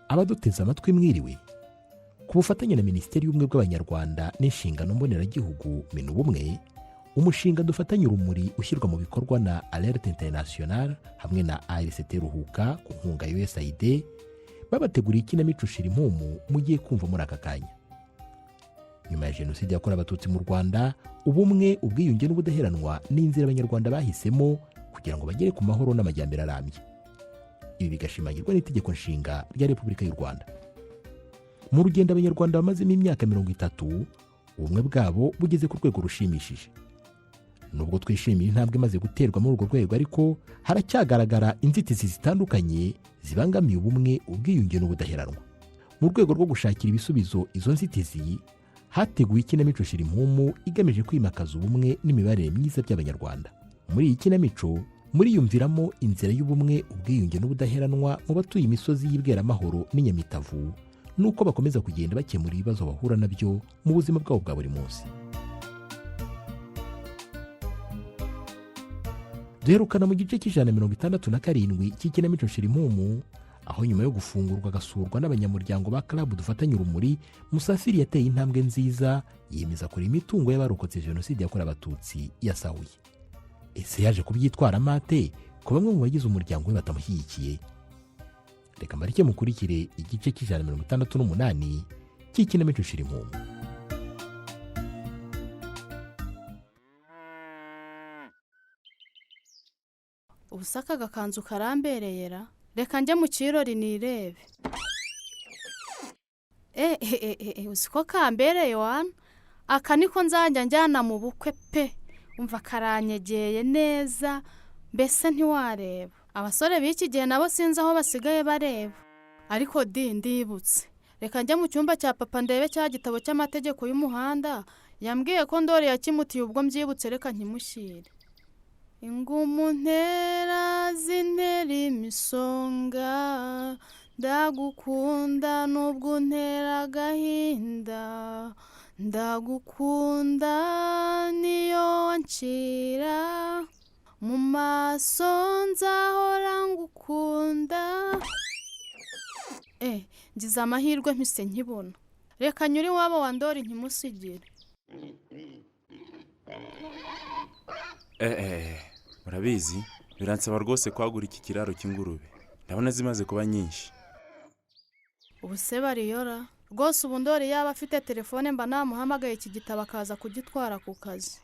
abaduteze amatwi mwiriwe. Ku bufatanye na Minisiteri y'Ubumwe bw'Abanyarwanda n'inshingano mboneragihugu Minubumwe, umushinga dufatanye urumuri ushyirwa mu bikorwa na Alerte International hamwe na ARCT Ruhuka ku nkunga ya USAID babateguriye ikinamico Shirimpumu mugiye kumva muri aka kanya. Nyuma ya Jenoside yakorewe Abatutsi mu Rwanda, ubumwe, ubwiyunge n'ubudaheranwa n'inzira Abanyarwanda bahisemo kugira ngo bagere ku mahoro n'amajyambere arambye. Ibi bigashimagirwa n'itegeko nshinga rya Repubulika y'u Rwanda. Mu rugendo Abanyarwanda bamazemo imyaka 30, ubumwe bwabo bugeze ku rwego rushimishije. Nubwo twishimiye intambwe imaze guterwa muri urwo rwego, ariko haracyagaragara inzitizi zitandukanye zibangamiye ubumwe, ubwiyunge n'ubudaheranwa. Mu rwego rwo gushakira ibisubizo izo nzitizi, hateguwe ikinamico Shirimpumu igamije kwimakaza ubumwe n'imibanire myiza by'Abanyarwanda. Muri iyi kinamico muriyumviramo inzira y'ubumwe, ubwiyunge n'ubudaheranwa mu batuye imisozi y'Ibweramahoro n'Inyamitavu, nuko bakomeza kugenda bakemura ibibazo bahura nabyo mu buzima bwabo bwa buri munsi. Duherukana mu gice cy'167 cy'ikinamico Shirimpumu, aho nyuma yo gufungurwa agasurwa n'abanyamuryango ba Club dufatanye urumuri, Musafiri yateye intambwe nziza yemeza kuri imitungo y'abarokotse Jenoside yakorewe Abatutsi yasahuye. Ese yaje kubyitwara mate ko bamwe mu bagize umuryango we batamushyigikiye? Reka mbarike mukurikire igice cy'168 cy'ikinamico Shirimpumu. Ubusaka gakanzu karambereyera, reka njye mu kirori nirebe. Usiko kambereye wana, aka niko nzajya njyana mu bukwe pe. Umva karanyegeye neza, mbese ntiwareba. Abasore b'iki gihe nabo sinzi aho basigaye bareba. Ariko ndibutse, reka njye mu cyumba cya papa ndebe cya gitabo cy'amategeko y'umuhanda, yambwiye ko Ndori yakimutiye, ubwo mbyibutse reka nkimushyire. Ingumu ntera zintera imisonga, ndagukunda nubwo ntera agahinda, ndagukunda niyo wancira, mu maso nzahora ngukunda. Ngize amahirwe mpise nkibona. Reka nyuri iwabo wa Ndori ntimusigire. Murabizi biransaba rwose kwagura iki kiraro cy'ingurube, ndabona zimaze kuba nyinshi. Ubuse bariyora rwose, ubu Ndori yaba afite telefone mba namuhamagaye iki gitabo akaza kugitwara ku kazi.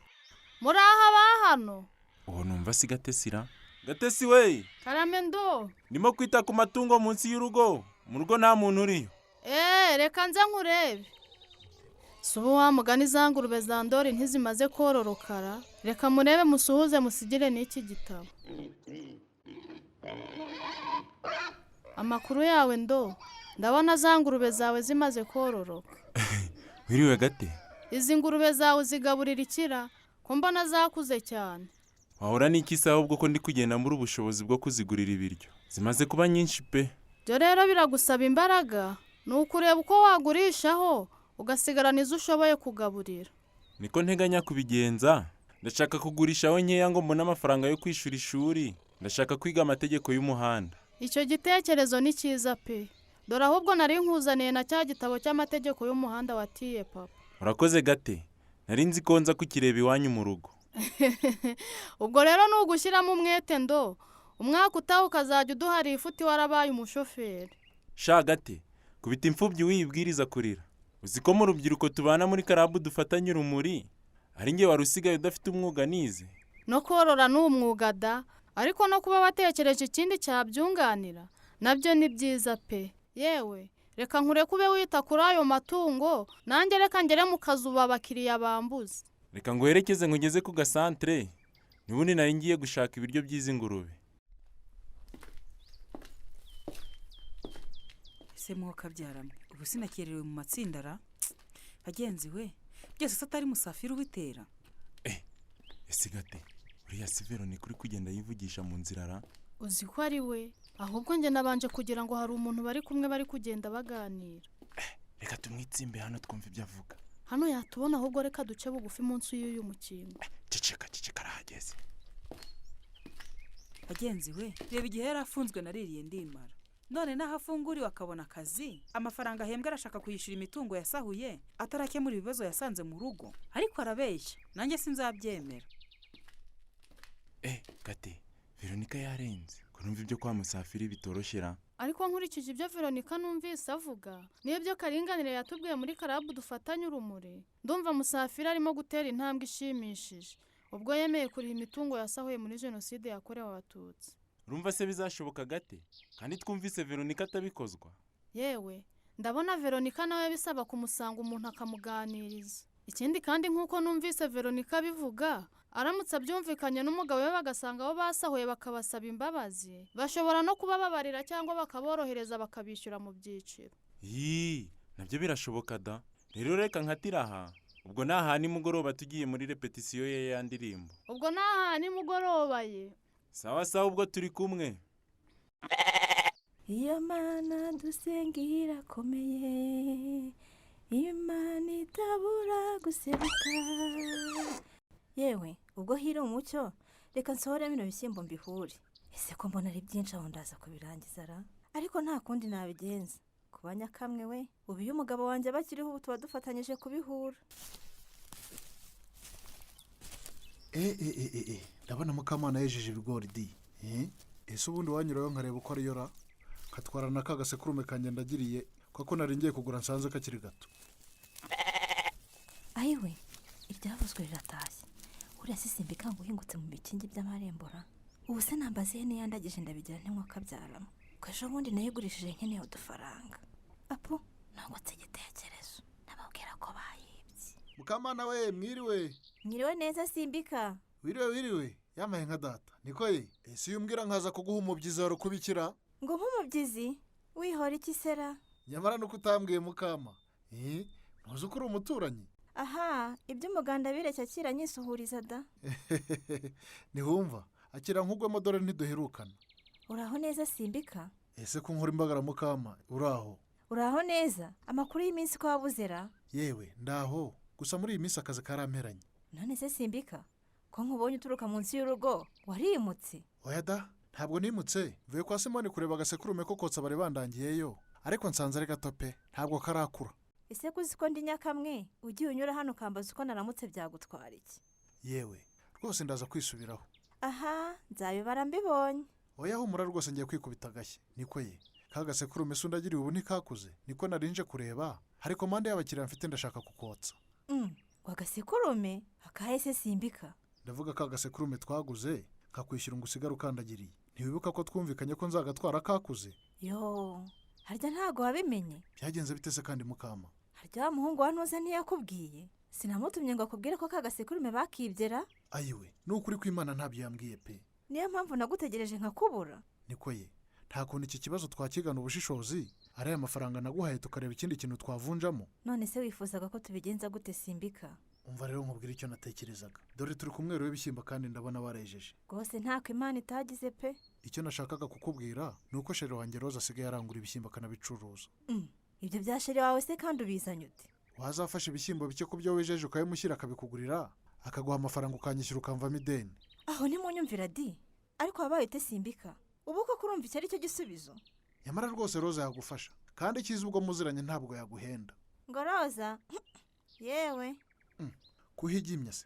Muri aha bahano? Uwo numva si Gatesira. Gatesi we! Karame Ndo. Ndimo kwita ku matungo munsi y'urugo. Mu rugo nta muntu uriyo. Reka nze nkurebe. Subu wa mugani za ngurube za Ndori ntizimaze kororokara. Reka murebe musuhuze musigire n'iki gitabo. Amakuru yawe Ndo, ndabona za ngurube zawe zimaze kororoka. Wiriwe Gate? Izi ngurube zawe zigaburira ikira, ko mbona zakuze cyane. Wahora n'iki se ahubwo ko ndi kugenda muri ubushobozi bwo kuzigurira ibiryo? Zimaze kuba nyinshi pe. Byo rero biragusaba imbaraga, nuko ureba uko wagurishaho ugasigarana izo ushoboye kugaburira. Niko nteganya kubigenza. Ndashaka kugurishaho nkeya ngo mbone amafaranga yo kwishura ishuri. Ndashaka kwiga amategeko y'umuhanda. Icyo gitekerezo ni cyiza pe. Dore ahubwo nari nkuzaniye na cya gitabo cy'amategeko y'umuhanda watiye papa. Urakoze Gate. Nari nzi ko nza kukireba iwanyu mu rugo. Ubwo rero nugushyiramo umwete Ndo, umwaka utaha ukazajya uduhari ifuti warabaye umushoferi. Sha Gate, kubita imfubyi wiyibwiriza kurira. Uzi ko mu rubyiruko tubana muri Club dufatanye urumuri, ari nge wari usigaye udafite umwuga nize. No korora n'umwuga da, ariko no kuba watekereje ikindi cyabyunganira nabyo ni byiza pe. Yewe reka nkure kube wita kuri ayo matungo, nanjye reka ngere mu kazuba abakiriya bambuze. Reka nguherekeze ngugeze ku gasantre, nubundi nari ngiye gushaka ibiryo by'izi ngurube. Se mwoka byaramwe, ubu sinakererewe mu matsindara. Bagenzi we, byose satari Musafiri ubitera. Ese Gate, uriya Sivero ni kuri kugenda yivugisha mu nzira ra? Uzi ko ari we, ahubwo nge nabanje kugira ngo hari umuntu bari kumwe bari kugenda baganira. Reka tumwitsimbe hano twumva ibyo avuga. Hano yatubona ahubwo reka duce bugufi munsi y'uyu mukingo. Ceceka arahageze. Bagenzi we, reba igihe yari afunzwe naririye ndimara. none n'aho afunguriwe akabona akazi amafaranga ahembwa arashaka kuyishyura imitungo yasahuye atarakemura ibibazo yasanze mu rugo, ariko arabeshya nanjye sinzabyemera. Kate, Veronika yarenze ko numva ibyo kwa Musafiri bitoroshera. ariko nkurikije ibyo Veronika numvise avuga niyo byo Karinganire yatubwiye muri karabu dufatanye urumuri, ndumva Musafiri arimo gutera intambwe ishimishije ubwo yemeye kuriha imitungo yasahuye muri jenoside yakorewe abatutsi. Urumva se bizashoboka gate kandi twumvise Veronika atabikozwa? Yewe ndabona Veronika nawe bisaba kumusanga umuntu akamuganiriza. Ikindi kandi nk'uko numvise Veronika bivuga, aramutse abyumvikanye n'umugabo we bagasanga abo basahuye bakabasaba imbabazi, bashobora no kubababarira cyangwa bakaborohereza bakabishyura mu byiciro. Nabyo birashoboka da. Rero reka nkatira aha, ubwo naha nimugoroba tugiye muri repetisiyo ye ya ndirimbo. Ubwo naha nimugoroba ye. Sawa sawa, ubwo turi kumwe. Iyo Mana dusengira komeye, Imana itabura guseruka. Yewe ubwo hira umucyo, reka nsohore bino bishyimbo mbihure. Ese ko mbona ari byinshi aho ndaza kubirangiza ra, ariko nta kundi nabigenza. Kubanya kamwe we, ubu iyo umugabo wanjye bakiriho ubu tuba dufatanyije kubihura. Ndabona Mukamana yejeje ibigori di. Ese ubundi wanyurayo nkareba uko ariyo ra, katwara na kagasekurume kanjye ndagiriye kuko nari ngiye kugura nsanze kakiri gato. Ayiwe ibyavuzwe riratashye. Uriya Simbika ngo uhingutse mu bikingi by'amarembora, ubu se nambaze niyandagije ndabigira ntimwakabyaramo ko ejo bundi nayigurishije nkeneye udufaranga. Apo nangotse igitekerezo nababwira ko bayibye. Mukamana we, mwiriwe. Mwiriwe neza Simbika. Wiriwe yamaye nka data niko ye. Ese yumbwira nkaza kuguha umubyizi wari kubikira ngo nk'umubyizi wihora iki sera? Nyamara nuko utambwiye Mukama. Ntuzi ko uri umuturanyi? Aha, ibyo umuganda bireke akira nyisuhuriza da. Nihumva akira nk'ugwemo dore ntiduherukana. Uraho neza Simbika? Ese ko nkora imbagara Mukama, uraho? Uraho neza, amakuru y'iminsi ko wabuzera? Yewe ndaho, gusa muri iyi minsi akazi karamperanye. None se Simbika, ko nkubonye uturuka munsi y'urugo warimutse? Oya da, ntabwo nimutse, mvuye kwa Simoni kureba agasekurume ko kotsa bari bandangiyeyo, ariko nsanze ari gato pe, ntabwo karakura. Ese kuzi ko ndi Nyakamwe ugiye unyura hano ukambaza uko naramutse byagutwara iki? Yewe rwose ndaza kwisubiraho. Aha, nzabibara mbibonye. Oya humura rwose ngiye kwikubita agashyi niko ye. Kagasekurume se undagiriye ubu ntikakuze, niko narinje kureba, hari komande y'abakiriya mfite ndashaka kukotsa. Agasekurume akahese Simbika? Ndavuga kagasekurume twaguze kakwishyura ngo usigare ukandagiriye. Ntiwibuka ko twumvikanye ko nzagatwara kakuze? Yo, harya ntago wabimenye? Byagenze bitese kandi Mukama? Harya muhungu wa ntuze ntiyakubwiye? Sinamutumye ngo akubwire ko kagasekurume bakibyera? Ayiwe, n'ukuri kw'Imana ntabyo yambwiye pe. Niyo mpamvu nagutegereje nkakubura. Niko ye, nta kuntu iki kibazo twakigana ubushishozi, ari aya mafaranga naguhaye tukareba ikindi kintu twavunjamo. None se wifuzaga ko tubigenza gute Simbika? Umva rero nkubwira icyo natekerezaga. Dore turi kumwe rero ibishyimbo kandi ndabona warejeje. Rwose ntako Imana itagize pe. Icyo nashakaga kukubwira ni uko sheri wanjye Roza asigaye arangura ibishyimbo akanabicuruza. Ibyo bya sheri wawe se kandi ubizanye ute? Wazafasha ibishyimbo bike ku byo wejeje ukabimushyira akabikugurira, akaguha amafaranga ukanyishyura ukamvamo ideni. Aho ni mu nyumvira di. Ariko wabaye ute Simbika? Ubu ko kurumva icyo ari cyo gisubizo? Nyamara rwose Roza yagufasha, kandi icyiza ubwo muziranye ntabwo yaguhenda. Ngo Roza? Yewe. Kuhigimya se,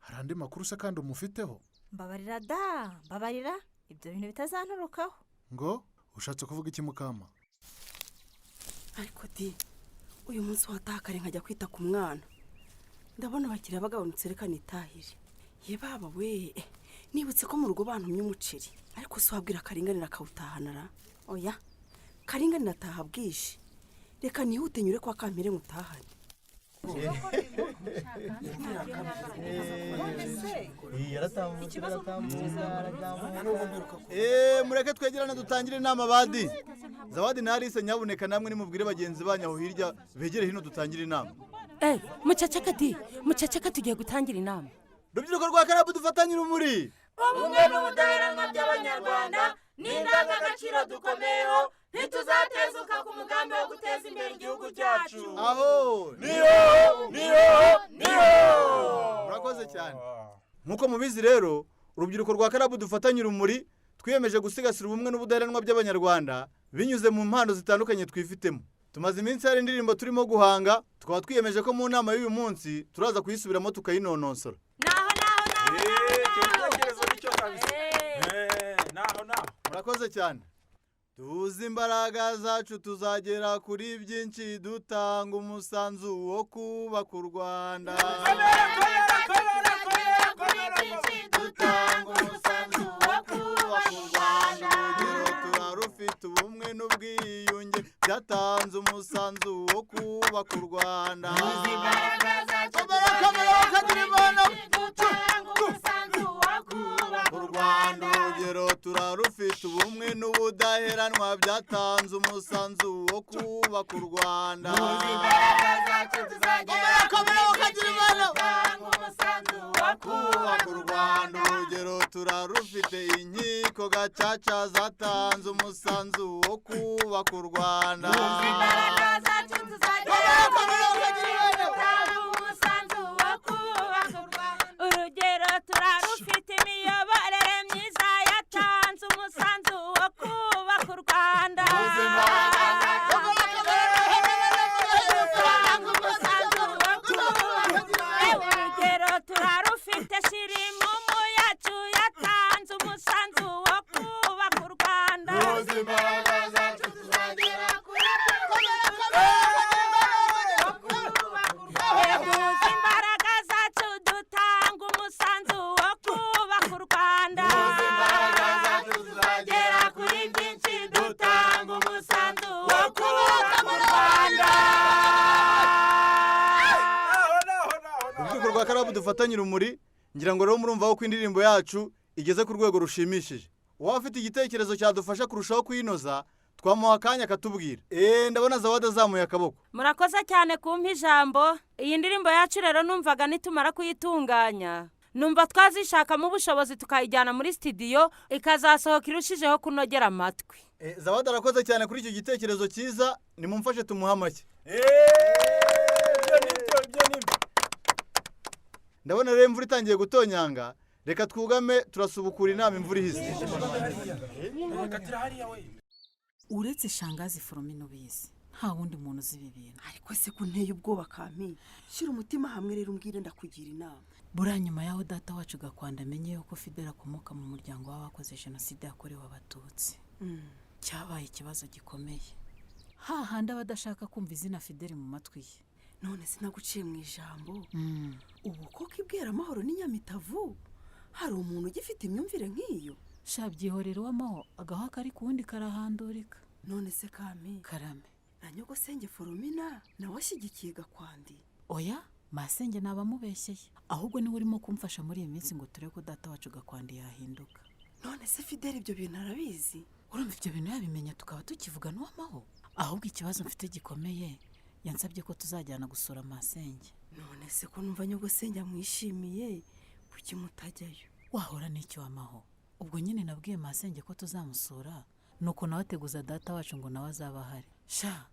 hari andi makuru se kandi umufiteho? Mbabarira da, mbabarira, ibyo bintu bitazanturukaho. Ngo ushatse kuvuga iki Mukama? Ariko di, uyu munsi watakare nkajya kwita ku mwana. Ndabona abakiriya bagabanutse reka nitahire. Ye baba we, nibutse ko mu rugo bantumye umuceri, ariko se wabwira Karinganira akawutahanara? Oya, Karinganira ataha bwije. Reka nihute nyure kwa Kampire ngutahane. Mureke twegerane dutangire inama badi. Zawadi na Alice nyabuneka namwe nimubwire bagenzi banyaho hirya begere hino dutangire inama. Muceceka tugiye gutangira inama. Rubyiruko rwa Karabu dufatanye urumuri. Ubumwe n'ubudaheranwa by'abanyarwanda n'indangagaciro dukomeyeho, ntituzatezuka ku mugambi wo guteza imbere igihugu cyacu. Aho niyo. Murakoze cyane. Nkuko mubizi rero, urubyiruko rwa Karabu dufatanye urumuri twiyemeje gusigasira ubumwe n'ubudaheranwa by'abanyarwanda binyuze mu mpano zitandukanye twifitemo. Tumaze iminsi hari indirimbo turimo guhanga, tukaba twiyemeje ko mu nama y'uyu munsi turaza kuyisubiramo tukayinonosora. Murakoze cyane. Tuzi imbaraga zacu tuzagera kuri byinshi dutanga umusanzu wo kubaka u Rwanda. Dutanga umusanzu wo kubaka u Rwanda. Urugero turarufite ubumwe n'ubwiyunge byatanze umusanzu wo kubaka u Rwanda. Tuzi imbaraga zacu tuzagera dutanga umusanzu wo kubaka u Rwanda. Urugero turarufite ubumwe n'ubudaheranwa byatanze umusanzu wo kubaka u Rwanda. Tuzi imbaraga zacu tuzagera dutanga umusanzu wo kubaka u Rwanda. Urugero turarufite inkiko gacaca zatanze umusanzu wo kubaka u Rwanda. Tuzi imbaraga zacu tuzagera dutanga umusanzu wo kubaka u Rwanda. Urugero turarufite imiyoborere myiza yatanze umusanzu wo kubaka u Rwanda. Tuzi imbaraga zacu dutanga umusanzu wo kubaka u Rwanda. Urugero turarufite shirimumu yacu yatanze umusanzu wo kubaka u Rwanda. Tuzi imbaraga zacu tuzagera kuri tuzi imbaraga zacu dutanga umusanzu wo kubaka u Rwanda. Tuzi imbaraga zacu tuzagera kuri byinshi dutanga umusanzu wo kubaka u Rwanda. Urubyiruko rwa Karabu dufatanye urumuri, ngira ngo rero murumva ko indirimbo yacu igeze ku rwego rushimishije. Uwaba afite igitekerezo cyadufasha kurushaho kuyinoza, twamuha akanya akatubwira. Ndabona Zawadi azamuye akaboko. Murakoze cyane kumpa ijambo. Iyi ndirimbo yacu rero numvaga nitumara kuyitunganya, numva twazishakamo ubushobozi tukayijyana muri studio ikazasohoka irushijeho kunogera amatwi. Zawadi arakoze cyane kuri icyo gitekerezo cyiza, nimumfashe tumuha amashyi. Ndabona rero imvura itangiye gutonyanga, reka twugame turasubukura inama imvura ihise. Uretse shangazi Foromino ubizi, nta wundi muntu uzi ibi bintu. Ariko se ko nteye ubwoba Kami, shyira umutima hamwe rero umbwire ndakugira inama. Buriya nyuma yaho data wacu Gakwanda amenye yuko Fidele akomoka mu muryango w'abakoze jenoside yakorewe Abatutsi, cyabaye ikibazo gikomeye. Hahandi abadashaka kumva izina Fidele mu matwi ye. None sinaguciye mu ijambo. Ubu koko ibwera amahoro n'inyamitavu hari umuntu ugifite imyumvire nk'iyo? Shabyihorera w'amaho agaho kari kuwundi karahandurika. None se Kami, karame, na nyogosenge Foromina nawe ashyigikiye Gakwandi? Oya, masenge nabamubeshyeye, ahubwo niwe urimo kumfasha muri iyi minsi ngo turebe ko data wacu Gakwandi yahinduka. None se Fidele ibyo bintu arabizi? Urumva ibyo bintu yabimenya tukaba tukivuga n'uw'amaho? Ahubwo ikibazo mfite gikomeye, yansabye ko tuzajyana gusura masenge. None se ko numva nyogosenge amwishimiye, kuki mutajyayo? Wahora n'icyo w'amaho? Ubwo nyine nabwiye masenge ko tuzamusura, nuko nawe ateguza data wacu ngo nawe azaba ahari. Sha,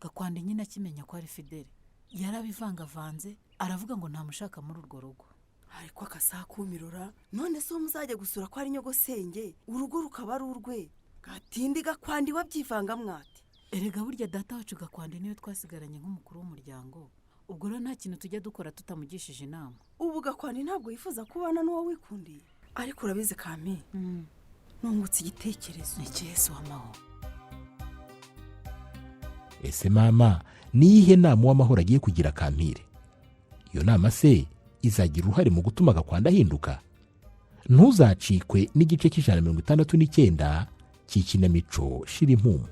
Gakwandi nyine akimenya ko ari Fidele yarabivangavanze, aravuga ngo ntamushaka muri urwo rugo. Ariko akasakumirora, none se muzajya gusura ko ari nyogosenge, urugo rukaba ari urwe. Gatindi Gakwandi wabyivanga mwate. Erega burya data wacu Gakwandi niwe twasigaranye nk'umukuru w'umuryango. Ubwo rero nta kintu tujya dukora tutamugishije inama. Ubu Gakwandi ntabwo yifuza kubana n'uwo wikundiye. Ariko urabizi Kami, nungutse igitekerezo. Ni Yesu w'amaho. Ese mama, ni iyihe nama uw'amahoro agiye kugira Kampire? Iyo nama se izagira uruhare mu gutuma Gakwandi ahinduka? Ntuzacikwe n'igice cy'169 cy'ikinamico Shira Impumu.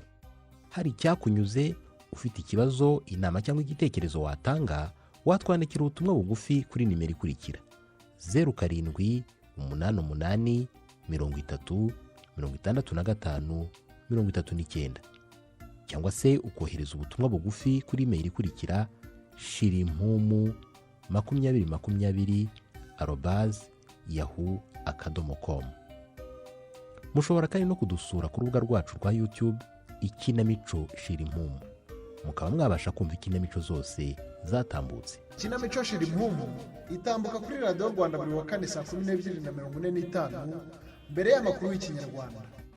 Hari icyakunyuze, ufite ikibazo, inama cyangwa igitekerezo watanga, watwandikira ubutumwa bugufi kuri nimero ikurikira: 0788 30 65 39, cyangwa se ukohereza ubutumwa bugufi kuri mail ikurikira: shirimpumu2020@yahoo.com. Mushobora kandi no kudusura ku rubuga rwacu rwa YouTube Ikinamico Shira Impumu, mukaba mwabasha kumva ikinamico zose zatambutse. Ikinamico Shira Impumu itambuka kuri Radio Rwanda buri wa kane saa 12:45 mbere y'amakuru y'Ikinyarwanda.